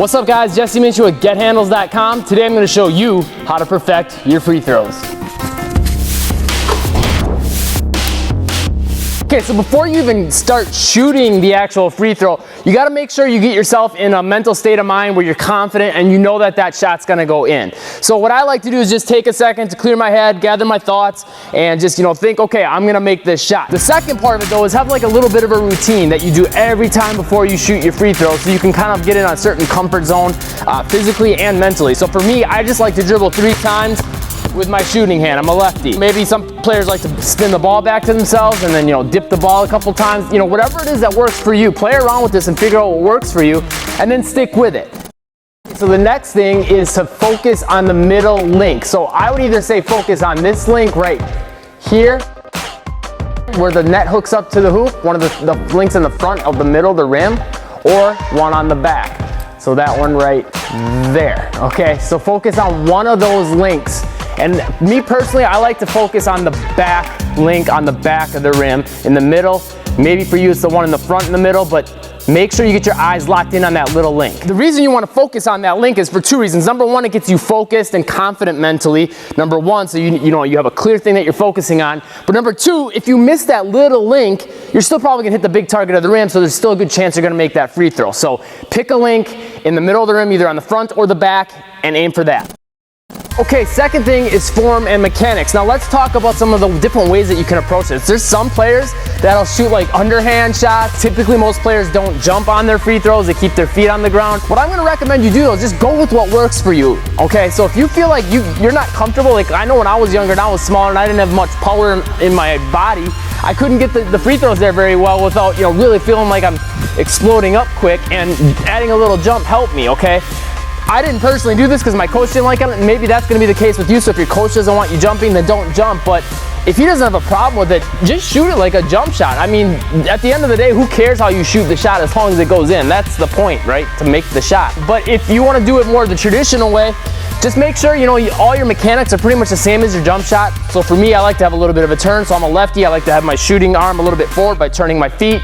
What's up guys, Jesse Minshew with GetHandles.com. Today I'm going to show you how to perfect your free throws. Okay, so before you even start shooting the actual free throw, you got to make sure you get yourself in a mental state of mind where you're confident and you know that that shot's going to go in. So what I like to do is just take a second to clear my head, gather my thoughts, and just, think, okay, I'm going to make this shot. The second part of it though is have like a little bit of a routine that you do every time before you shoot your free throw, so you can kind of get in a certain comfort zone physically and mentally. So for me, I just like to dribble 3 times with my shooting hand. I'm a lefty. Maybe some players like to spin the ball back to themselves and then, dip the ball a couple times. Whatever it is that works for you, play around with this and figure out what works for you and then stick with it. So the next thing is to focus on the middle link. So I would either say focus on this link right here, where the net hooks up to the hoop, one of the links in the front of the middle, the rim, or one on the back. So that one right there, okay? So focus on one of those links. And me personally, I like to focus on the back link on the back of the rim in the middle. Maybe for you it's the one in the front in the middle, but make sure you get your eyes locked in on that little link. The reason you want to focus on that link is for 2 reasons. Number one, it gets you focused and confident mentally. Number one, so you have a clear thing that you're focusing on. But number 2, if you miss that little link, you're still probably gonna hit the big target of the rim, so there's still a good chance you're gonna make that free throw. So pick a link in the middle of the rim, either on the front or the back, and aim for that. Okay, second thing is form and mechanics. Now let's talk about some of the different ways that you can approach this. There's some players that'll shoot like underhand shots. Typically most players don't jump on their free throws, they keep their feet on the ground. What I'm gonna recommend you do though is just go with what works for you, okay? So if you feel like you're not comfortable, like I know when I was younger and I was smaller and I didn't have much power in my body, I couldn't get the free throws there very well without really feeling like I'm exploding up quick, and adding a little jump helped me, okay? I didn't personally do this because my coach didn't like it, and maybe that's going to be the case with you. So if your coach doesn't want you jumping, then don't jump. But if he doesn't have a problem with it, just shoot it like a jump shot. I mean, at the end of the day, who cares how you shoot the shot as long as it goes in? That's the point, right? To make the shot. But if you want to do it more the traditional way, just make sure all your mechanics are pretty much the same as your jump shot. So for me, I like to have a little bit of a turn. So I'm a lefty. I like to have my shooting arm a little bit forward by turning my feet,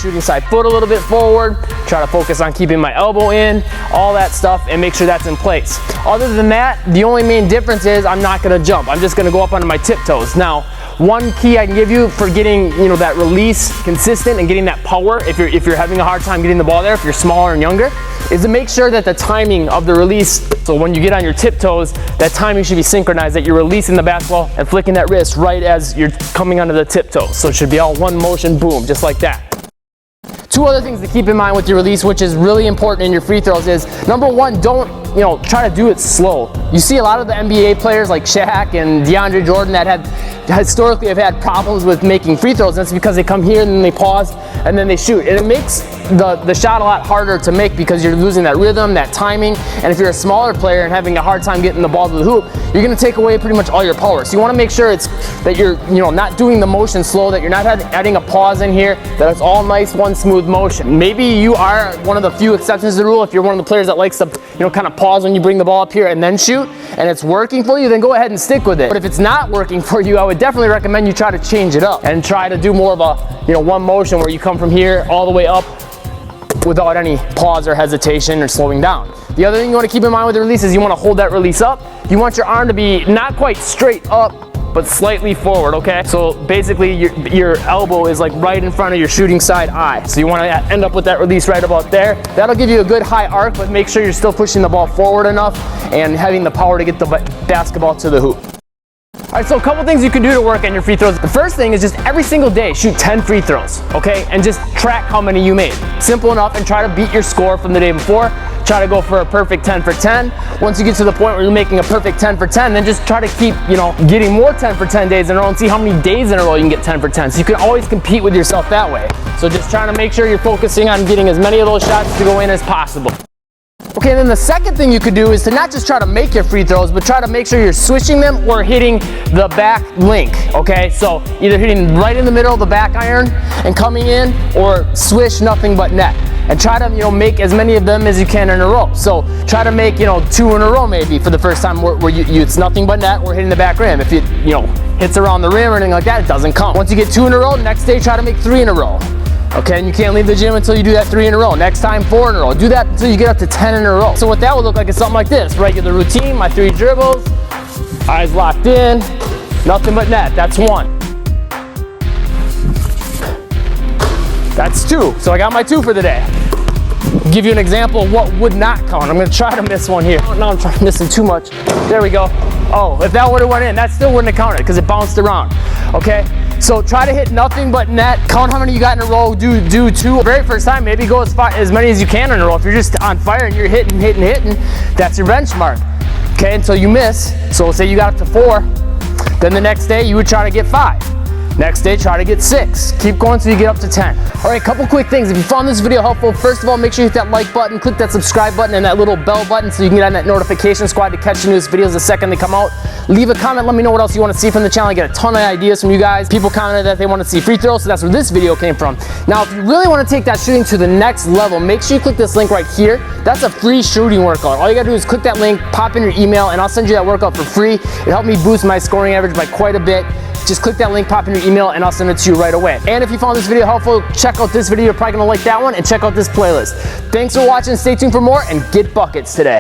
shooting side foot a little bit forward. Try to focus on keeping my elbow in, all that stuff, and make sure that's in place. Other than that, the only main difference is I'm not going to jump. I'm just going to go up onto my tiptoes. Now, one key I can give you for getting that release consistent and getting that power, if you're having a hard time getting the ball there, if you're smaller and younger, is to make sure that the timing of the release, so when you get on your tiptoes, that timing should be synchronized, that you're releasing the basketball and flicking that wrist right as you're coming onto the tiptoes. So it should be all one motion, boom, just like that. 2 other things to keep in mind with your release, which is really important in your free throws, is number 1, don't try to do it slow. You see a lot of the NBA players like Shaq and DeAndre Jordan that historically have had problems with making free throws. That's because they come here and then they pause and then they shoot. And it makes the shot a lot harder to make because you're losing that rhythm, that timing. And if you're a smaller player and having a hard time getting the ball to the hoop, you're going to take away pretty much all your power. So you want to make sure that you're not doing the motion slow, that you're not adding a pause in here, that it's all nice, one smooth motion. Maybe you are one of the few exceptions to the rule. If you're one of the players that likes to kind of pause when you bring the ball up here and then shoot, and it's working for you, then go ahead and stick with it. But if it's not working for you, I would definitely recommend you try to change it up and try to do more of a one motion where you come from here all the way up without any pause or hesitation or slowing down. The other thing you want to keep in mind with the release is you want to hold that release up. You want your arm to be not quite straight up, but slightly forward, okay? So basically your elbow is like right in front of your shooting side eye. So you want to end up with that release right about there. That'll give you a good high arc, but make sure you're still pushing the ball forward enough and having the power to get the basketball to the hoop. All right, so a couple things you can do to work on your free throws. The first thing is just every single day shoot 10 free throws, okay? And just track how many you made. Simple enough, and try to beat your score from the day before. Try to go for a perfect 10 for 10. Once you get to the point where you're making a perfect 10 for 10, then just try to keep, getting more 10 for 10 days in a row and see how many days in a row you can get 10 for 10. So you can always compete with yourself that way. So just trying to make sure you're focusing on getting as many of those shots to go in as possible. Okay, and then the second thing you could do is to not just try to make your free throws, but try to make sure you're swishing them or hitting the back link, okay? So either hitting right in the middle of the back iron and coming in, or swish nothing but net. And try to, make as many of them as you can in a row. So try to make, 2 in a row maybe for the first time where it's nothing but net or hitting the back rim. If it, hits around the rim or anything like that, it doesn't count. Once you get 2 in a row, next day try to make 3 in a row. Okay, and you can't leave the gym until you do that 3 in a row. Next time, 4 in a row. Do that until you get up to 10 in a row. So what that would look like is something like this. Regular routine, my 3 dribbles, eyes locked in, nothing but net. That's 1. That's 2. So I got my 2 for the day. Give you an example of what would not count. I'm gonna try to miss one here. Oh, no, I'm trying to miss it too much. There we go. Oh, if that would've went in, that still wouldn't have counted because it bounced around, okay? So try to hit nothing but net. Count how many you got in a row, do 2. Very first time, maybe go as many as you can in a row. If you're just on fire and you're hitting, that's your benchmark, okay, until you miss. So say you got up to 4, then the next day you would try to get 5. Next day, try to get 6. Keep going until you get up to 10. All right, couple quick things. If you found this video helpful, first of all, make sure you hit that like button, click that subscribe button and that little bell button so you can get on that notification squad to catch the newest videos the second they come out. Leave a comment, let me know what else you want to see from the channel. I get a ton of ideas from you guys. People commented that they want to see free throws, so that's where this video came from. Now, if you really want to take that shooting to the next level, make sure you click this link right here. That's a free shooting workout. All you gotta do is click that link, pop in your email, and I'll send you that workout for free. It helped me boost my scoring average by quite a bit. Just click that link, pop in your email, and I'll send it to you right away. And if you found this video helpful, check out this video. You're probably gonna like that one, and check out this playlist. Thanks for watching. Stay tuned for more, and get buckets today.